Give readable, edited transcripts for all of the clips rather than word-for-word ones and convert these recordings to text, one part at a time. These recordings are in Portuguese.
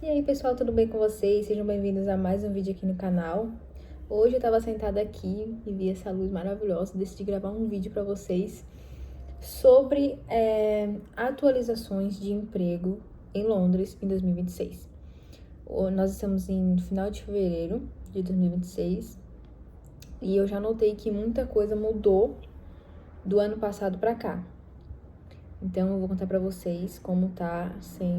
E aí pessoal, tudo bem com vocês? Sejam bem-vindos a mais um vídeo aqui no canal. Hoje eu tava sentada aqui e vi essa luz maravilhosa, decidi gravar um vídeo pra vocês sobre atualizações de emprego em Londres em 2026. Nós estamos no final de fevereiro de 2026 e eu já notei que muita coisa mudou do ano passado pra cá. Então eu vou contar pra vocês como tá, sem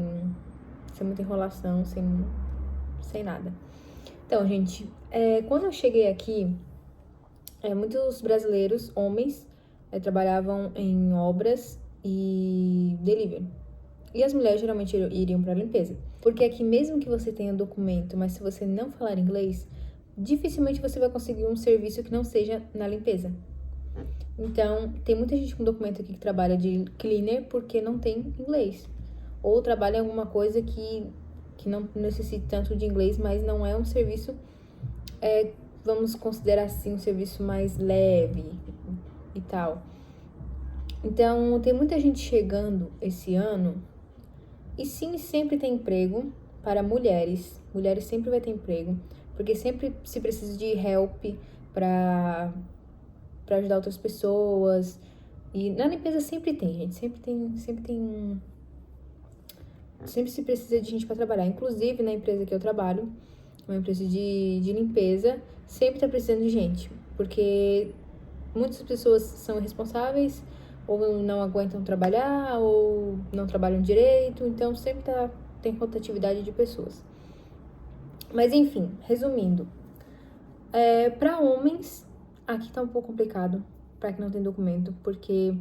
muita enrolação, sem nada. Então, gente, quando eu cheguei aqui, muitos brasileiros, homens, trabalhavam em obras e delivery. E as mulheres geralmente iriam para limpeza. Porque aqui, mesmo que você tenha documento, mas se você não falar inglês, dificilmente você vai conseguir um serviço que não seja na limpeza. Então, tem muita gente com documento aqui que trabalha de cleaner porque não tem inglês. Ou trabalha em alguma coisa que não necessita tanto de inglês, mas não é um serviço, vamos considerar assim, um serviço mais leve e tal. Então, tem muita gente chegando esse ano, e sim, sempre tem emprego para mulheres. Mulheres sempre vai ter emprego, porque sempre se precisa de help para ajudar outras pessoas. E na limpeza sempre tem, gente, sempre se precisa de gente para trabalhar. Inclusive, na empresa que eu trabalho, uma empresa de limpeza, sempre tá precisando de gente, porque muitas pessoas são irresponsáveis, ou não aguentam trabalhar, ou não trabalham direito, então sempre tem rotatividade de pessoas. Mas enfim, resumindo, para homens, aqui tá um pouco complicado, para quem não tem documento, porque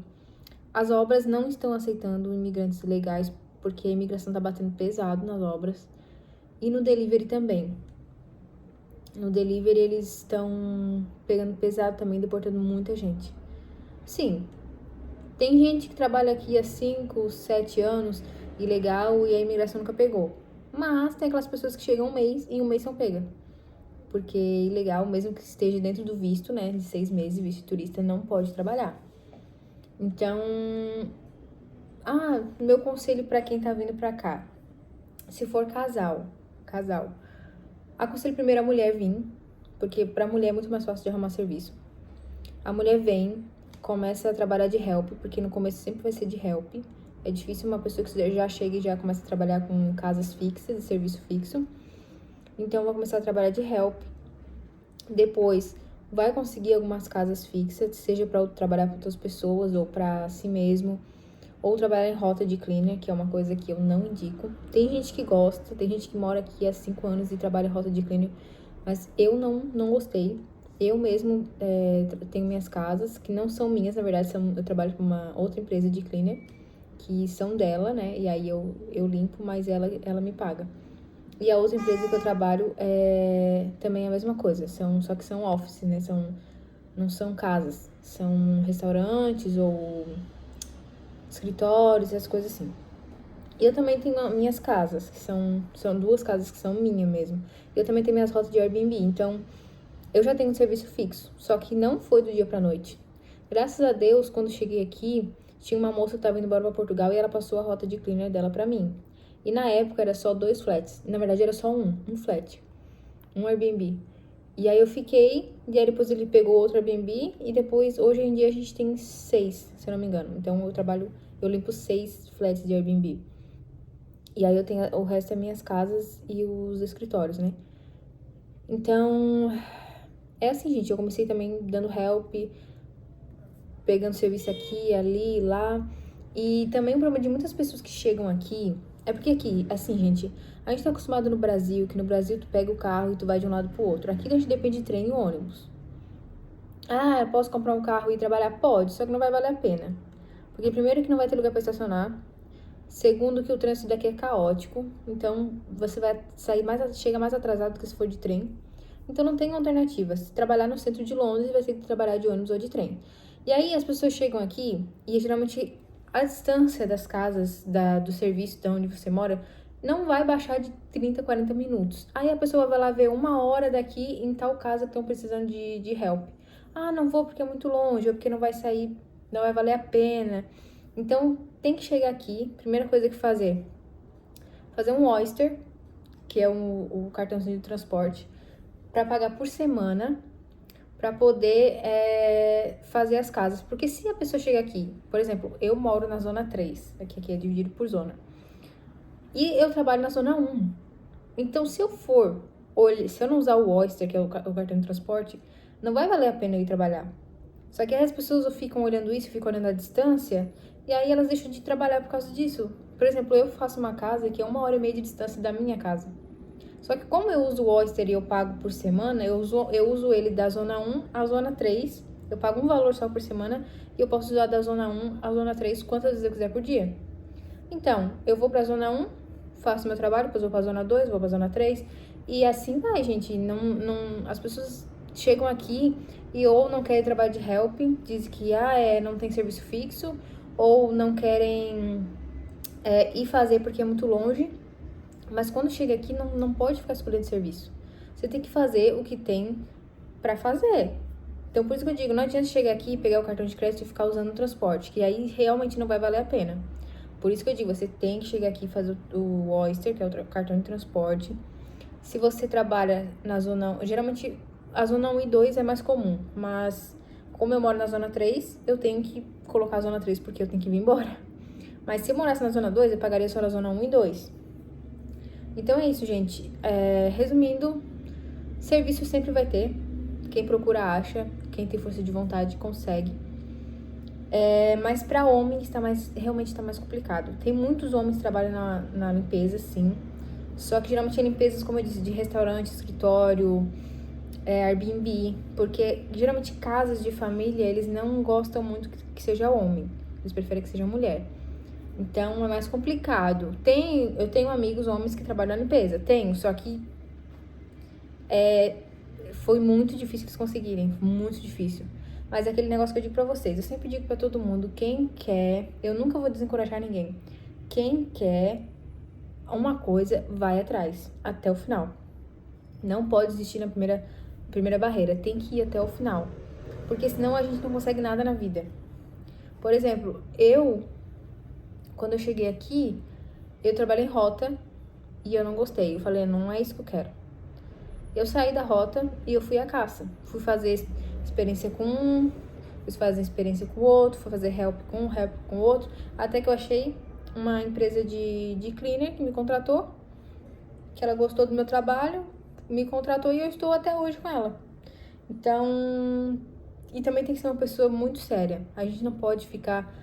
as obras não estão aceitando imigrantes ilegais, porque a imigração tá batendo pesado nas obras, e no delivery também. No delivery eles estão pegando pesado também, deportando muita gente. Sim, tem gente que trabalha aqui há 5, 7 anos, ilegal, e a imigração nunca pegou. Mas tem aquelas pessoas que chegam um mês e em um mês são pegas. Porque ilegal, mesmo que esteja dentro do visto, né, de 6 meses, visto de turista, não pode trabalhar. Então, meu conselho pra quem tá vindo pra cá. Se for casal, aconselho primeiro a mulher vir, porque pra mulher é muito mais fácil de arrumar serviço. A mulher vem, começa a trabalhar de help, porque no começo sempre vai ser de help. É difícil uma pessoa que já chega e já começa a trabalhar com casas fixas, de serviço fixo. Então, vai começar a trabalhar de help. Depois, vai conseguir algumas casas fixas, seja para trabalhar com outras pessoas ou para si mesmo. Ou trabalhar em rota de cleaner, que é uma coisa que eu não indico. Tem gente que gosta, tem gente que mora aqui há 5 anos e trabalha em rota de cleaner, mas eu não gostei. Eu mesmo tenho minhas casas, que não são minhas, na verdade, eu trabalho com uma outra empresa de cleaner, que são dela, né? E aí eu limpo, mas ela me paga. E a outra empresa que eu trabalho também é a mesma coisa, só que são office, né? Não são casas, são restaurantes ou escritórios, essas coisas assim. E eu também tenho minhas casas, que são 2 casas que são minhas mesmo. Eu também tenho minhas rotas de Airbnb, então eu já tenho um serviço fixo, só que não foi do dia pra noite. Graças a Deus, quando cheguei aqui, tinha uma moça que estava indo embora pra Portugal e ela passou a rota de cleaner dela pra mim. E na época era só 2 flats, na verdade era só um flat, um Airbnb. E aí eu fiquei, e aí depois ele pegou outro Airbnb, e depois, hoje em dia, a gente tem 6, se eu não me engano. Então eu limpo 6 flats de Airbnb. E aí eu tenho, o resto é minhas casas e os escritórios, né? Então, é assim, gente, eu comecei também dando help, pegando serviço aqui, ali, lá. E também o problema de muitas pessoas que chegam aqui é porque aqui, assim, gente, a gente tá acostumado no Brasil, que no Brasil tu pega o carro e tu vai de um lado pro outro. Aqui a gente depende de trem e ônibus. Eu posso comprar um carro e ir trabalhar? Pode, só que não vai valer a pena. Porque primeiro que não vai ter lugar pra estacionar. Segundo que o trânsito daqui é caótico. Então você vai chega mais atrasado do que se for de trem. Então não tem alternativa. Se trabalhar no centro de Londres, vai ter que trabalhar de ônibus ou de trem. E aí as pessoas chegam aqui e geralmente a distância das casas, do serviço de onde você mora, não vai baixar de 30, 40 minutos. Aí a pessoa vai lá ver 1 hora daqui em tal casa que estão precisando de help. Não vou porque é muito longe, ou porque não vai sair, não vai valer a pena. Então tem que chegar aqui, primeira coisa que fazer um oyster, que é o cartãozinho de transporte, para pagar por semana, para poder fazer as casas. Porque se a pessoa chega aqui, por exemplo, eu moro na zona 3, aqui é dividido por zona, e eu trabalho na zona 1. Então, se eu não usar o Oyster, que é o cartão de transporte, não vai valer a pena eu ir trabalhar. Só que aí as pessoas ficam olhando isso, ficam olhando a distância, e aí elas deixam de trabalhar por causa disso. Por exemplo, eu faço uma casa que é 1h30 de distância da minha casa. Só que como eu uso o Oyster e eu pago por semana, eu uso ele da zona 1 à zona 3. Eu pago um valor só por semana e eu posso usar da zona 1 à zona 3 quantas vezes eu quiser por dia. Então, eu vou pra zona 1, faço meu trabalho, depois vou pra zona 2, vou pra zona 3. E assim vai, gente. As pessoas chegam aqui e ou não querem trabalho de helping, dizem que não tem serviço fixo, ou não querem ir fazer porque é muito longe. Mas quando chega aqui, não pode ficar escolhendo serviço. Você tem que fazer o que tem pra fazer. Então, por isso que eu digo, não adianta chegar aqui, pegar o cartão de crédito e ficar usando o transporte, que aí realmente não vai valer a pena. Por isso que eu digo, você tem que chegar aqui e fazer o Oyster, que é o cartão de transporte. Se você trabalha na zona... Geralmente, a zona 1 e 2 é mais comum, mas como eu moro na zona 3, eu tenho que colocar a zona 3 porque eu tenho que vir embora. Mas se eu morasse na zona 2, eu pagaria só na zona 1 e 2. Então é isso, gente. Resumindo, serviço sempre vai ter. Quem procura acha, quem tem força de vontade consegue. Mas para homens realmente está mais complicado. Tem muitos homens que trabalham na limpeza, sim. Só que geralmente é limpezas, como eu disse, de restaurante, escritório, Airbnb. Porque geralmente casas de família, eles não gostam muito que seja homem. Eles preferem que seja mulher. Então é mais complicado. Eu tenho amigos homens que trabalham na limpeza. Tenho, só que foi muito difícil eles conseguirem. Muito difícil. Mas é aquele negócio que eu digo pra vocês. Eu sempre digo pra todo mundo, quem quer... Eu nunca vou desencorajar ninguém. Quem quer uma coisa, vai atrás. Até o final. Não pode desistir na primeira barreira. Tem que ir até o final. Porque senão a gente não consegue nada na vida. Por exemplo, quando eu cheguei aqui, eu trabalhei em rota e eu não gostei. Eu falei, não é isso que eu quero. Eu saí da rota e eu fui à caça. Fui fazer experiência com um, fui fazer experiência com o outro, fui fazer help com o outro, até que eu achei uma empresa de cleaner que me contratou, que ela gostou do meu trabalho, me contratou e eu estou até hoje com ela. Então, e também tem que ser uma pessoa muito séria. A gente não pode ficar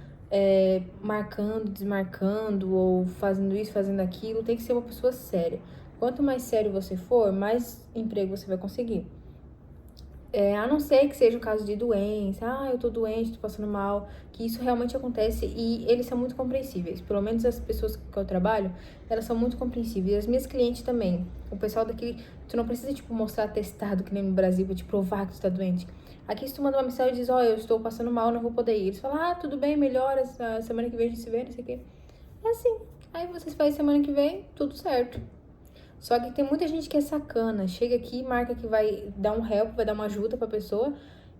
marcando, desmarcando, ou fazendo isso, fazendo aquilo. Tem que ser uma pessoa séria. Quanto mais sério você for, mais emprego você vai conseguir. A não ser que seja o caso de doença, eu tô doente, tô passando mal, que isso realmente acontece e eles são muito compreensíveis. Pelo menos as pessoas que eu trabalho, elas são muito compreensíveis. As minhas clientes também. O pessoal daqui, tu não precisa, mostrar atestado, que nem no Brasil, pra te provar que tu tá doente. Aqui, se tu manda uma mensagem e diz, eu estou passando mal, não vou poder ir. Eles falam, tudo bem, melhora, semana que vem a gente se vê, não sei o quê. É assim. Aí vocês fazem semana que vem, tudo certo. Só que tem muita gente que é sacana. Chega aqui, marca que vai dar um help, vai dar uma ajuda pra pessoa.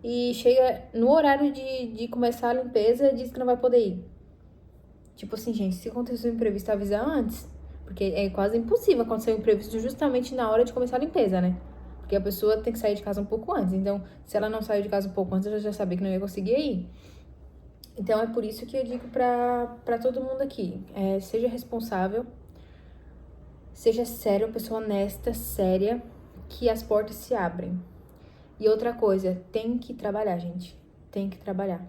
E chega no horário de começar a limpeza e diz que não vai poder ir. Tipo assim, gente, se acontecer um imprevisto, avisar antes. Porque é quase impossível acontecer um imprevisto justamente na hora de começar a limpeza, né? Porque a pessoa tem que sair de casa um pouco antes. Então, se ela não saiu de casa um pouco antes, ela já sabia que não ia conseguir ir. Então, é por isso que eu digo pra todo mundo aqui. Seja responsável. Seja sério, uma pessoa honesta, séria, que as portas se abrem. E outra coisa, tem que trabalhar, gente. Tem que trabalhar.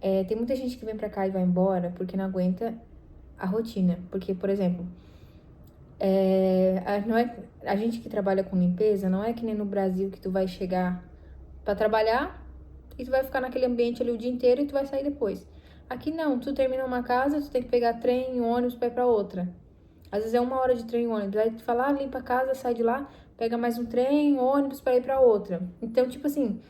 Tem muita gente que vem pra cá e vai embora porque não aguenta a rotina. Porque, por exemplo, a gente que trabalha com limpeza não é que nem no Brasil que tu vai chegar pra trabalhar e tu vai ficar naquele ambiente ali o dia inteiro e tu vai sair depois. Aqui não, tu termina uma casa, tu tem que pegar trem, ônibus pra ir pra outra. Às vezes é 1 hora de trem, ônibus. Aí tu fala, limpa a casa, sai de lá, pega mais um trem, ônibus pra ir pra outra. Então, tipo assim,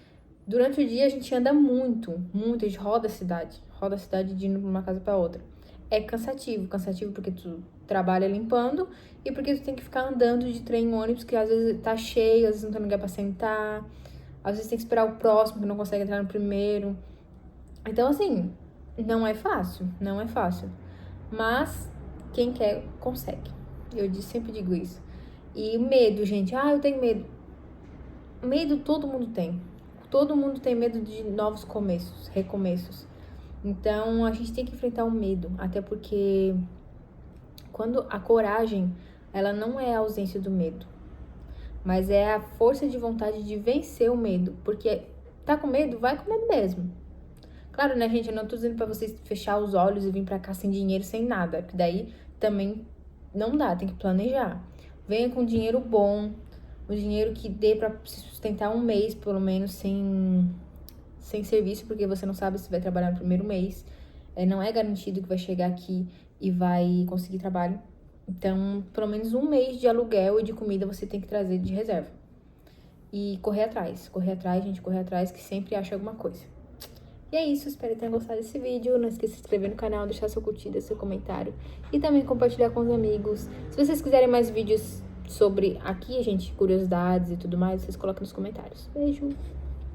durante o dia a gente anda muito, a gente roda a cidade de indo de uma casa pra outra. É cansativo porque tu trabalha limpando e porque tu tem que ficar andando de trem, ônibus, que às vezes tá cheio, às vezes não tem lugar pra sentar, às vezes tem que esperar o próximo que não consegue entrar no primeiro. Então, assim, não é fácil. Mas quem quer, consegue. Eu sempre digo isso. E o medo, gente. Ah, eu tenho medo. Medo todo mundo tem. Todo mundo tem medo de novos começos, recomeços. Então, a gente tem que enfrentar o medo. Até porque quando a coragem, ela não é a ausência do medo. Mas é a força de vontade de vencer o medo. Porque tá com medo? Vai com medo mesmo. Claro, né, gente? Eu não tô dizendo pra vocês fechar os olhos e vir pra cá sem dinheiro, sem nada. Porque daí também não dá, tem que planejar. Venha com dinheiro bom, um dinheiro que dê pra se sustentar um mês, pelo menos, sem serviço, porque você não sabe se vai trabalhar no primeiro mês. Não é garantido que vai chegar aqui e vai conseguir trabalho. Então, pelo menos um mês de aluguel e de comida você tem que trazer de reserva. E correr atrás, gente, correr atrás, que sempre acha alguma coisa. E é isso, espero que tenham gostado desse vídeo. Não esqueça de se inscrever no canal, deixar seu curtida, seu comentário e também compartilhar com os amigos. Se vocês quiserem mais vídeos sobre aqui, gente, curiosidades e tudo mais, vocês colocam nos comentários. Beijo!